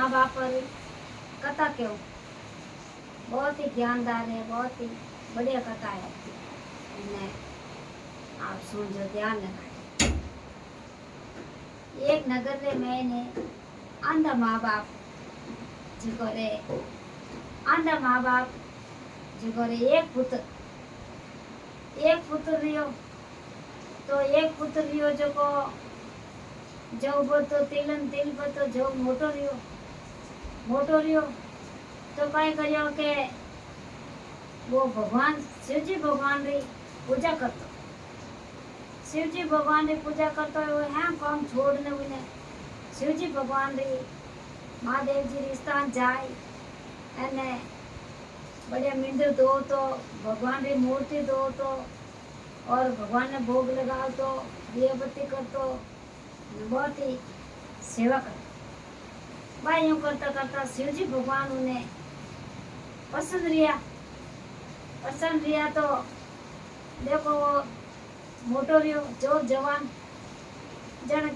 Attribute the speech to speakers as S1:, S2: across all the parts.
S1: माँ बाप पर कथा क्यों बहुत ही ज्ञानदार है, बहुत ही बढ़िया कथा है। इन्हें आप सुनजो, ध्यान लगाए। एक नगर रे मैंने आंधा माँ बाप जिको रे आंधा माँ बाप जिको रे एक पुत्र रियो। तो एक पुत्र रियो जो को जो तो तिल पर तो जो मोटो रियो तो कई करियो के वो भगवान शिवजी भगवान री पूजा करतो। शिवजी भगवान री पूजा करतो है, वो है काम छोड़ने उन्हें शिवजी भगवान री महादेव जी री स्थान जाए अने बढ़िया मंदिर दो तो भगवान री मूर्ति दो तो और भगवान ने भोग लगाओ तो दिया बत्ती कर तो बहुत ही सेवा कर। भाई यूं करता करता शिवजी भगवान उन्हें पसंद रिया तो देखो वो मोटो रियो जो जवान जन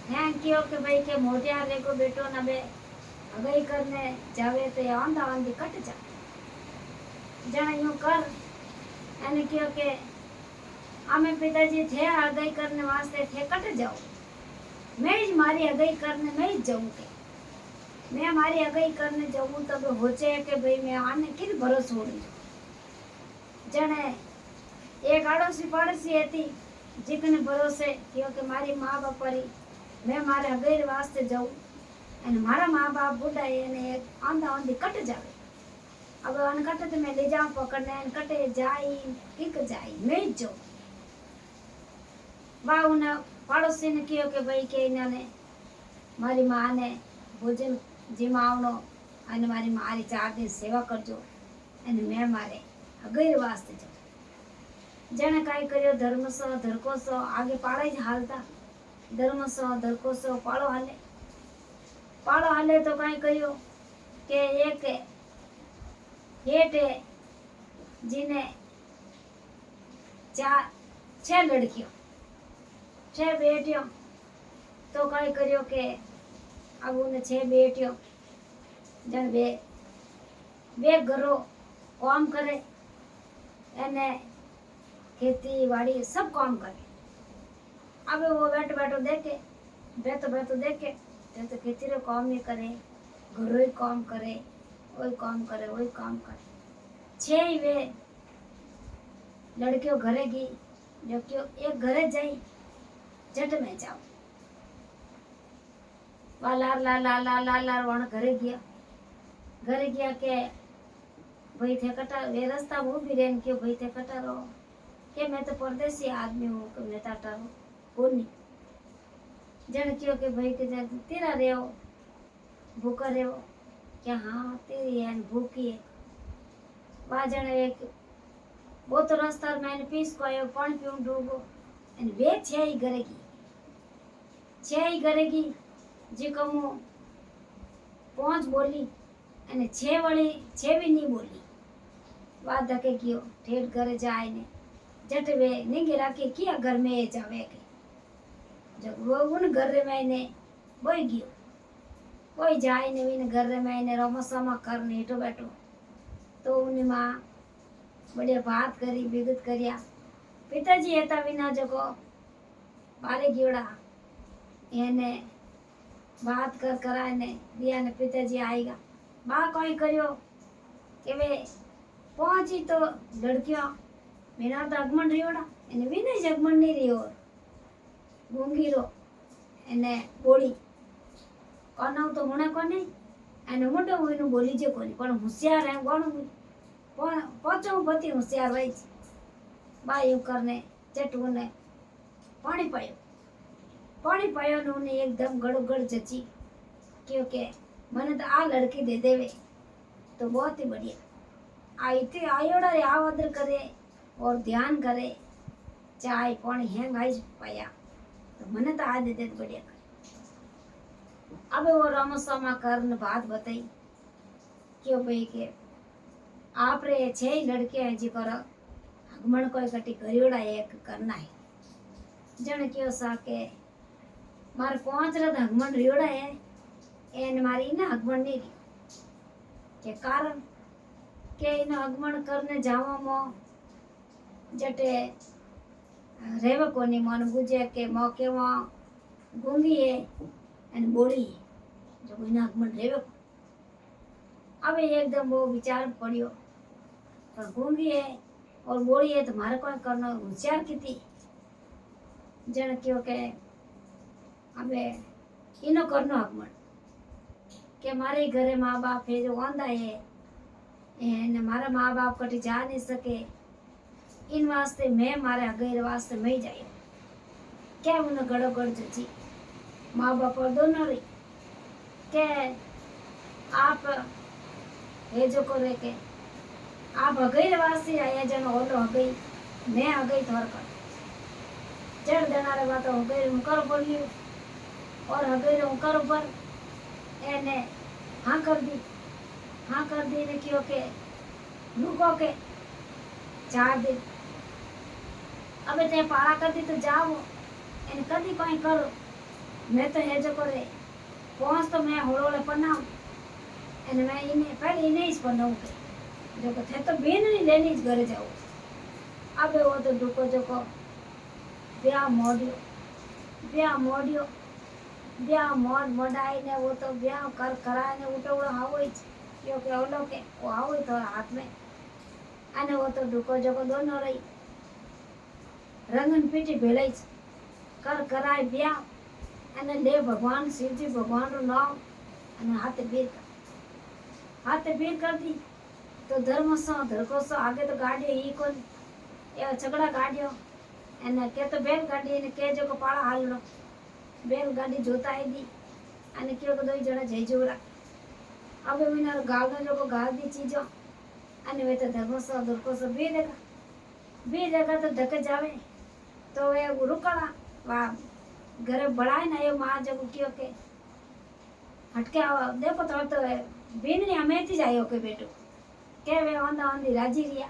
S1: हैं क्यों कि भाई के मोटिया ले को बेटो न बे अगई करने जावे तो या आंधा आंधी कट जा जन यूं कर एने क्यों के आमे पिताजी थे अगई करने वास्ते थे कट जाओ मैं ही मारी अगई करने मैं ही जाऊं के मैं मारी अगई करने जाऊं तब होचे के भाई मैं आने किन भरोसे हो रही जने एक आड़ोसी पड़ोसी थी जिकने भरोसे क्योंकि मारी माँ बाप री मैं मारे अगैर वास्ते जाऊं અને મારા મા બાપ બુઢા એને આંધા આંધી કટ જાવે अब अन कटे तो मैं ले जाऊं पकड़ने अन कटे जाई किक जाई मैं जो वाह उन पड़ोसी ने कियो के भाई के इन्होंने मारी माँ ने भोजन जिमावनो अने मारी मारी 4 दिन सेवा करजो अने मैं मारे अगैर वास्ते जाऊं जने काई कर्यो धर्म सो धरको सो आगे पाड़े ज हालता धर्म सो धरको सो पाड़ो हाले तो कई करियो के एक हेठ जिने 6 लड़कियों 6 बेटियों तो कई करियो के अब उन्हें 6 बेटियों जन बे घरों काम करे एने खेती बाड़ी सब काम करे। अब वो बैठो देखे देखे तो खेती रो काम नहीं करे घरों ही काम करे वही काम करे 6 ही वे लड़कियों घरे गई जो क्यों एक घरे जाई झट में जाओ वा लार वण घरे गया के भाई थे कटा वे रास्ता वो भी रेन के भाई थे कटा रो के मैं तो परदेसी आदमी हूँ कि मैं टाटा रो कोनी जन क्यों के भाई के तेरा रेव भूखा रेव क्या हाँ तेरी है भूखी है वहाँ जन एक वो तो रास्ता मैंने पीस को आयो पानी पीऊं डूबो एंड वे 6 ही करेगी जी कहूँ 5 बोली एंड 6 भी नहीं बोली बात धके कियो ठेठ घरे जाए ने जट वे निगे राखे किया घर में जावे के जब वो उन घर में ने बोई गयो कोई जाए ने विन घर में ने रमसमा कर नेटो बैठो तो उन माँ बढ़िया बात करी विगत करिया पिताजी एता विना जको बारे गियोड़ा एने बात कराए ने दिया ने पिताजी आएगा बा कोई करियो के वे पहुंची तो लड़कियों मेरा तो अगमन रियोड़ा एने विना जगमन नहीं रियो गूंगी रो एने बोली कोना तो होना कोने एने मोटो होइनु बोली जे कोनी पण होशियार है कोण पहुंचो पति होशियार रही बायू करने चटू ने पानी पायो ने उन्हें एकदम गड़गड़ जची क्योंकि मैंने तो आ लड़की दे देवे तो बहुत ही बढ़िया आई थी आयोड़ा रे आदर करे और ध्यान करे चाय पानी हैंग आई पाया तो मैंने तो आ दे दे बढ़िया करे। अब वो रमसमा करने बात बताई क्यों भाई के आप रे 6 लड़के हैं जी कर हगमण कोई कटी करियोड़ा एक करना है जन क्यों सा के मारे 5 रथ हगमण रियोड़ा है એને મારી એને હગમણ નહીં રહ્યું કે કારણ કે એનો હગમણ કરને જાવામાં જટે રેવકોની મન બુજે કે મો કેવા ગૂંગી હે અને બોળી હે જો કોઈના હગમણ રેવકો હવે एकदम वो विचार पड़ियो पर गूंगी है और बोली है तो मारे कोई करना होशियार की थी जन क्यों के अबे इनो करनो हकमण के मारे घरे माँ बाप है जो वांदा है ने मारा माँ बाप कटी जा नहीं सके इन वास्ते मैं मारे अगैर वास्ते मैं जाए क्या उन्हें गड़ो गड़ जी माँ बाप और दोनों रही के आप ये जो करे के आप हगई वासी आया जन ओलो हगई मैं हगई थोर कर चढ़ देना रे बात हगई उनकर बोलियो और हगई उनकर ऊपर एने हाँ कर दी ने क्यों के रुको के 4 दिन अबे ते पारा कर दी तो जाओ एने कदी कोई करो मैं तो है जो करे पहुंच तो मैं होड़ोले पनाऊं અને મેં એને પહેલી એને જ બનાવું કે જો કે थे तो बेन नहीं लेनी ज घरे जाओ अब वो तो डुको जो को ब्याह मोड मोडाई ने वो तो ब्याह कर कराए ने उठोड़ो हावो क्योंकि ओलो के वो हावो तो हाथ में अने वो तो डुको जो को दोनों रही रंगन पीटी भेलाई कर कराए ब्याह अने ले भगवान शिवजी भगवान रो नाम अने हाथे बीर कर दी तो धर्म सो धरको सो आगे तो गाड़ी ही कोन ए झगड़ा गाड़ियो एने के तो बैल गाड़ी ने के जो को पाड़ा हालनो बैल गाड़ी जोता आई दी अने क्यों को 2 जणा जई जोरा अब विना गाल जो को गाल दी चीजो अने वे तो धर्म सो धरको सो बे जगह तो धके जावे तो वे रुकड़ा वा घरे बढ़ाए ना ये मां जो क्यों के हटके आवा देखो तो बीननी हमें थी जायो के बेटो के वे ओंदा ओंदी राजी रिया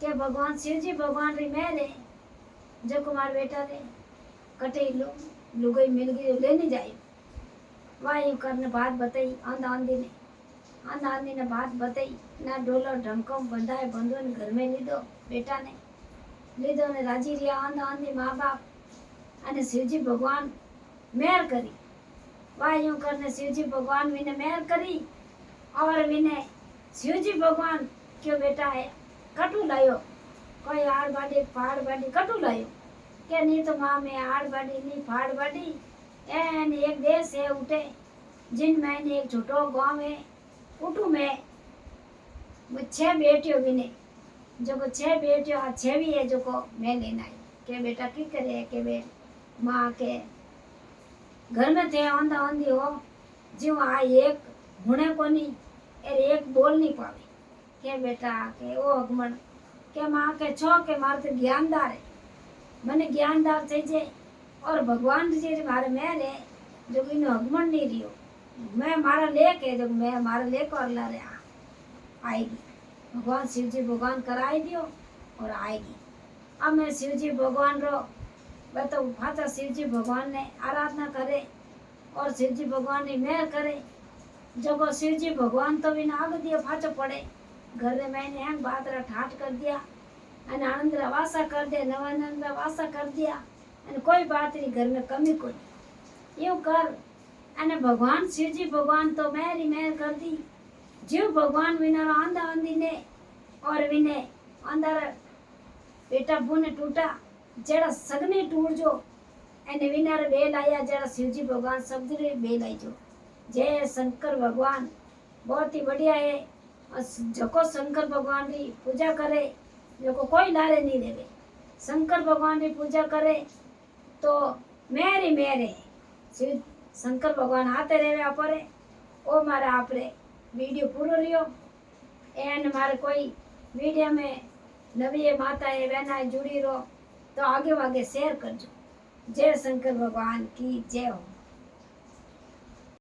S1: के भगवान शिवजी भगवान री मेरे जो कुमार बेटा रे कटे लुगई मिल गई लेने जाए वायु करने बात बताई ओंदा ओंदी ने बात बताई ना डोलो ढमको बंधाए बंधो ने घर में लीधो बेटा ने लीधो ने राजी रिया ओंदा ओंदी माँ बाप अने शिवजी भगवान मेहर करी वायु करने शिवजी भगवान विने मेहर करी और विने शिवजी भगवान क्यों बेटा है कटू लायो कोई आड़ बाड़ी फाड़ बाड़ी कटू लायो के नहीं तो माँ में आड़ बाड़ी नहीं फाड़ बाड़ी एन एक देश है उठे जिन मैंने एक छोटो गांव है उठू में 6 बेटियों विने जो को 6 बेटियों 6 भी है जो को मैं लेना है के बेटा की करे के बे माँ के घर में थे ओंदा ओंदी हो जीव आ एक हुणे कोनी एक बोल नहीं पावे के बेटा के ओ हगमण के माँ के छो के मार तो ज्ञानदार है मने ज्ञानदार थे जे और भगवान जी मारे मैं रे जो इनो हगमण नहीं रियो मैं मारा लेके जो मैं मारा लेको अगला रे आएगी भगवान शिवजी भगवान कराई दियो और आएगी अब मैं शिवजी भगवान रो तो फाचा शिवजी भगवान ने आराधना करे और शिवजी भगवान ने मेहर करे जब शिवजी भगवान तो बिना आग दिया फाचो पड़े घर में मैंने हैंग बादरा ठाट कर दिया अने आनंद वासा कर दिया नवानंद वासा कर दिया अने कोई बात नहीं घर में कमी कोई यूं कर अने भगवान शिवजी भगवान तो मेरी मेहर कर दी जीव भगवान विना आंधा आंधी ने और विने अंदर बेटा बुने टूटा जेड़ा सगने टूट जो एने विनार बेल आया जेड़ा शिवजी भगवान शब्द रे बेल आई जो जय शंकर भगवान बहुत ही बढ़िया है और जको शंकर भगवान की पूजा करे जो कोई लारे नहीं देवे शंकर भगवान की पूजा करे तो मेरे शिव शंकर भगवान हाथे रेवे आपरे ओ मारे आपरे वीडियो पूरो रियो एन मारे कोई वीडियो में नवी माता है बहना जुड़ी रो तो आगे वागे शेयर करजो जय शंकर भगवान की जय हो।